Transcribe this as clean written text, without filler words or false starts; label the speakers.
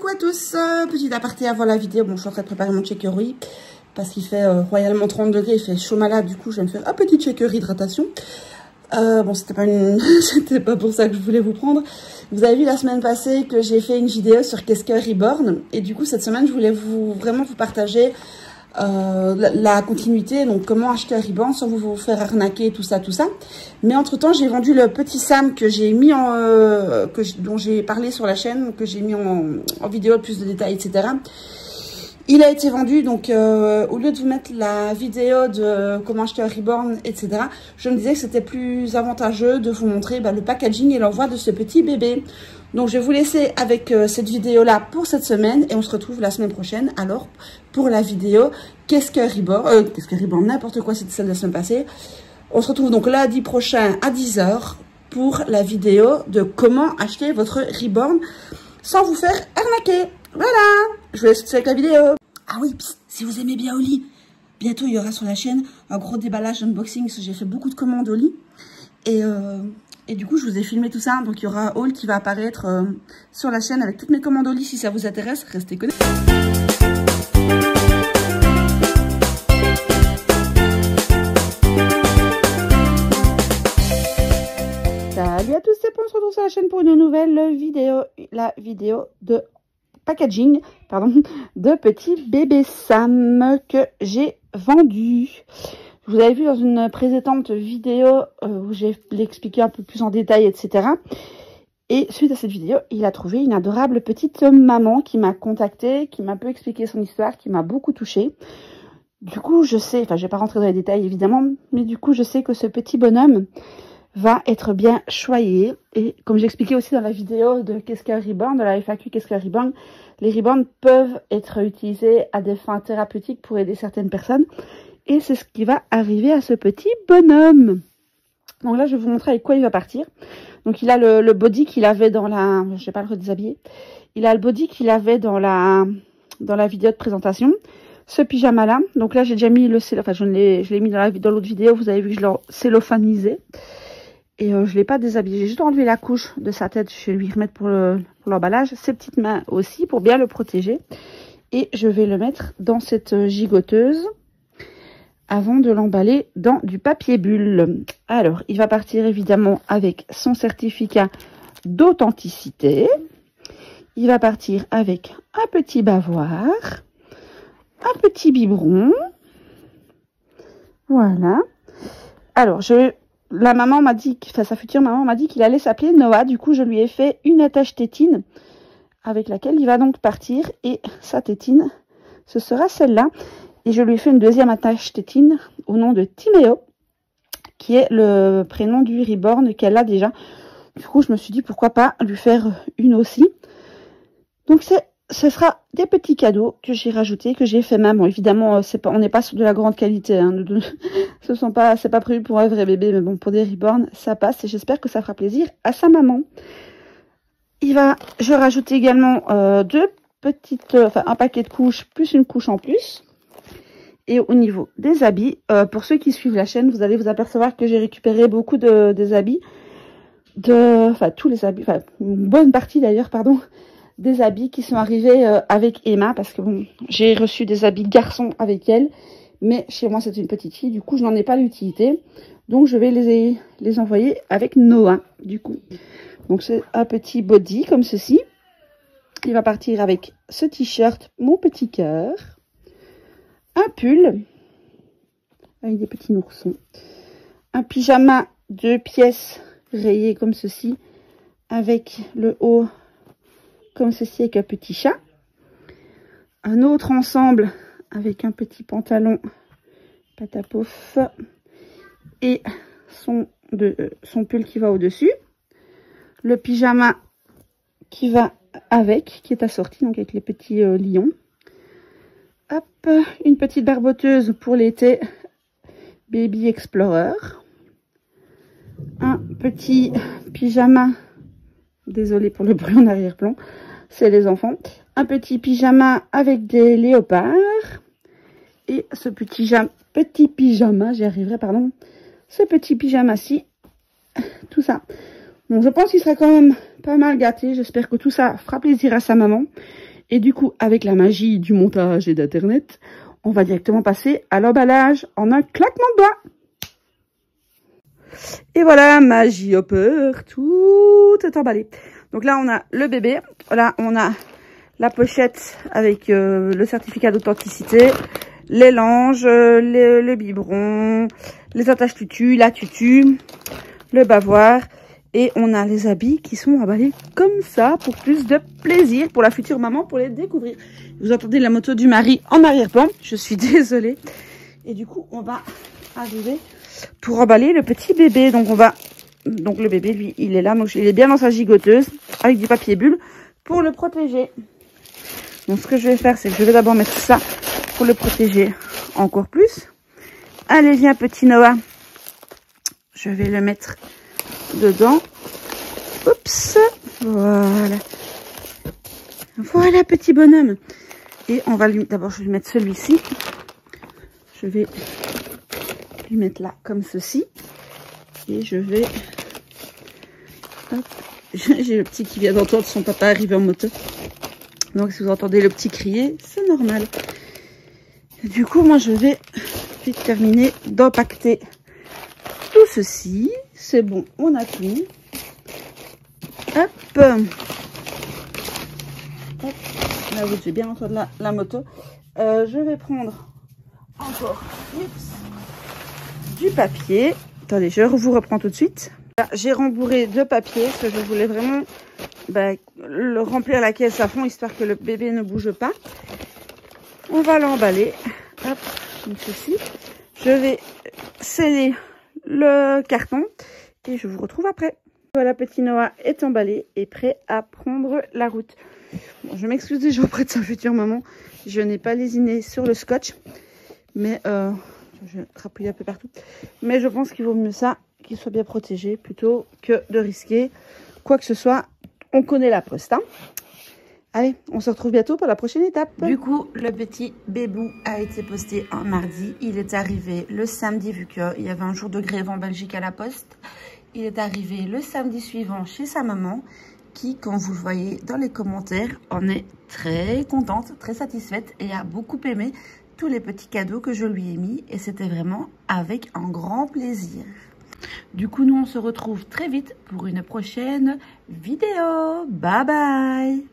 Speaker 1: coucou à tous, petit aparté avant la vidéo. Bon, je suis en train de préparer mon shakery parce qu'il fait royalement 30 degrés, il fait chaud malade. Du coup, je vais me faire un petit shaker hydratation. Bon, c'était pas c'était pas pour ça que je voulais vous prendre. Vous avez vu la semaine passée que j'ai fait une vidéo sur qu'est-ce que Reborn. Et du coup, cette semaine, je voulais vraiment vous partager la continuité, donc comment acheter un Reborn sans vous faire arnaquer, tout ça. Mais entre temps, j'ai vendu le petit Sam que j'ai mis dont j'ai parlé sur la chaîne, que j'ai mis en vidéo, plus de détails, etc. Il a été vendu, donc au lieu de vous mettre la vidéo de comment acheter un Reborn, etc., je me disais que c'était plus avantageux de vous montrer le packaging et l'envoi de ce petit bébé. Donc je vais vous laisser avec cette vidéo-là pour cette semaine et on se retrouve la semaine prochaine, alors, pour la vidéo qu'est-ce qu'un Reborn, n'importe quoi, c'était celle de la semaine passée. On se retrouve donc lundi prochain à 10 h pour la vidéo de comment acheter votre Reborn sans vous faire arnaquer. Voilà, je vous laisse avec la vidéo. Ah oui, psst, si vous aimez bien Oli, bientôt il y aura sur la chaîne un gros déballage unboxing, parce que j'ai fait beaucoup de commandes Oli. Et du coup, je vous ai filmé tout ça. Donc, il y aura un haul qui va apparaître sur la chaîne avec toutes mes commandes Oli. Si ça vous intéresse, restez connectés. Salut à tous, c'est Paul, on se retrouve sur la chaîne pour une nouvelle vidéo. La vidéo de packaging, de petit bébé Sam que j'ai vendu. Vous avez vu dans une précédente vidéo où j'ai expliqué un peu plus en détail, etc. Et suite à cette vidéo, il a trouvé une adorable petite maman qui m'a contactée, qui m'a un peu expliqué son histoire, qui m'a beaucoup touchée. Du coup, je sais, enfin je vais pas rentrer dans les détails évidemment, mais du coup je sais que ce petit bonhomme va être bien choyé. Et comme j'expliquais aussi dans la vidéo de qu'est-ce qu'un Reborn, de la FAQ qu'est-ce qu'un Reborn, les Reborn peuvent être utilisés à des fins thérapeutiques pour aider certaines personnes. Et c'est ce qui va arriver à ce petit bonhomme. Donc là, je vais vous montrer avec quoi il va partir. Donc il a le body qu'il avait dans la... Je vais pas le redéshabiller. Il a le body qu'il avait dans la vidéo de présentation. Ce pyjama-là. Donc là, j'ai déjà mis le cellophane. Enfin, je l'ai mis dans l'autre vidéo. Vous avez vu que je l'ai cellophanisé. Et je ne l'ai pas déshabillé. J'ai juste enlevé la couche de sa tête. Je vais lui remettre pour l'emballage. Ses petites mains aussi pour bien le protéger. Et je vais le mettre dans cette gigoteuse avant de l'emballer dans du papier bulle. Alors, il va partir évidemment avec son certificat d'authenticité. Il va partir avec un petit bavoir, un petit biberon. Voilà. Alors, la maman m'a dit, enfin sa future maman m'a dit qu'il allait s'appeler Noah. Du coup, je lui ai fait une attache tétine avec laquelle il va donc partir. Et sa tétine, ce sera celle-là. Et je lui ai fait une deuxième attache tétine au nom de Timéo, qui est le prénom du Reborn qu'elle a déjà. Du coup, je me suis dit pourquoi pas lui faire une aussi. Donc, ce sera des petits cadeaux que j'ai rajoutés, que j'ai fait même. Bon, évidemment, on n'est pas sur de la grande qualité. Hein. C'est pas prévu pour un vrai bébé, mais bon, pour des Reborn, ça passe. Et j'espère que ça fera plaisir à sa maman. Je rajoute également un paquet de couches plus une couche en plus. Et au niveau des habits, pour ceux qui suivent la chaîne, vous allez vous apercevoir que j'ai récupéré beaucoup des habits, tous les habits, une bonne partie d'ailleurs, des habits qui sont arrivés avec Emma, parce que bon, j'ai reçu des habits garçons avec elle, mais chez moi c'est une petite fille, du coup je n'en ai pas l'utilité, donc je vais les envoyer avec Noah, du coup. Donc c'est un petit body comme ceci, il va partir avec ce t-shirt, mon petit cœur, un pull avec des petits noursons, un pyjama 2 pièces rayé comme ceci, avec le haut comme ceci avec un petit chat, un autre ensemble avec un petit pantalon patapouf et son pull qui va au-dessus, le pyjama qui va avec, qui est assorti donc avec les petits lions. Hop, une petite barboteuse pour l'été, Baby Explorer. Un petit pyjama, désolé pour le bruit en arrière-plan, c'est les enfants. Un petit pyjama avec des léopards. Et ce petit pyjama, j'y arriverai, pardon. Ce petit pyjama-ci, tout ça. Bon, je pense qu'il sera quand même pas mal gâté. J'espère que tout ça fera plaisir à sa maman. Et du coup, avec la magie du montage et d'internet, on va directement passer à l'emballage en un claquement de doigts. Et voilà, magie hopper, tout est emballé. Donc là, on a le bébé. Là, on a la pochette avec le certificat d'authenticité, les langes, le biberon, les attaches tutu, la tutu, le bavoir. Et on a les habits qui sont emballés comme ça pour plus de plaisir pour la future maman, pour les découvrir. Vous entendez la moto du mari en arrière-plan. Je suis désolée. Et du coup, on va arriver pour emballer le petit bébé. Donc le bébé, lui, il est là. Donc il est bien dans sa gigoteuse avec du papier bulle pour le protéger. Donc ce que je vais faire, c'est que je vais d'abord mettre ça pour le protéger encore plus. Allez, viens petit Noah. Je vais le mettre dedans. Oups. Voilà. Voilà, petit bonhomme. Et on va lui... D'abord, je vais lui mettre celui-ci. Je vais lui mettre là, comme ceci. Et je vais... Hop. J'ai le petit qui vient d'entendre son papa arriver en moto. Donc, si vous entendez le petit crier, c'est normal. Et du coup, moi, je vais vite terminer d'empaqueter tout ceci. C'est bon, on a tout mis. Hop. Hop. Là, vous devez bien entendre la moto. Je vais prendre encore du papier. Attendez, je vous reprends tout de suite. J'ai rembourré de papier parce que je voulais vraiment le remplir la caisse à fond histoire que le bébé ne bouge pas. On va l'emballer. Hop, comme ceci. Je vais sceller le carton et je vous retrouve après. Voilà, petit Noah est emballé et prêt à prendre la route. Bon, je m'excuse déjà auprès de sa future maman. Je n'ai pas lésiné sur le scotch, mais je trapouille un peu partout. Mais je pense qu'il vaut mieux ça, qu'il soit bien protégé plutôt que de risquer quoi que ce soit. On connaît la poste, hein. Allez, on se retrouve bientôt pour la prochaine étape. Du coup, le petit bébou a été posté un mardi. Il est arrivé le samedi, vu qu'il y avait un jour de grève en Belgique à la poste. Il est arrivé le samedi suivant chez sa maman, qui, comme vous le voyez dans les commentaires, en est très contente, très satisfaite et a beaucoup aimé tous les petits cadeaux que je lui ai mis. Et c'était vraiment avec un grand plaisir. Du coup, nous, on se retrouve très vite pour une prochaine vidéo. Bye bye!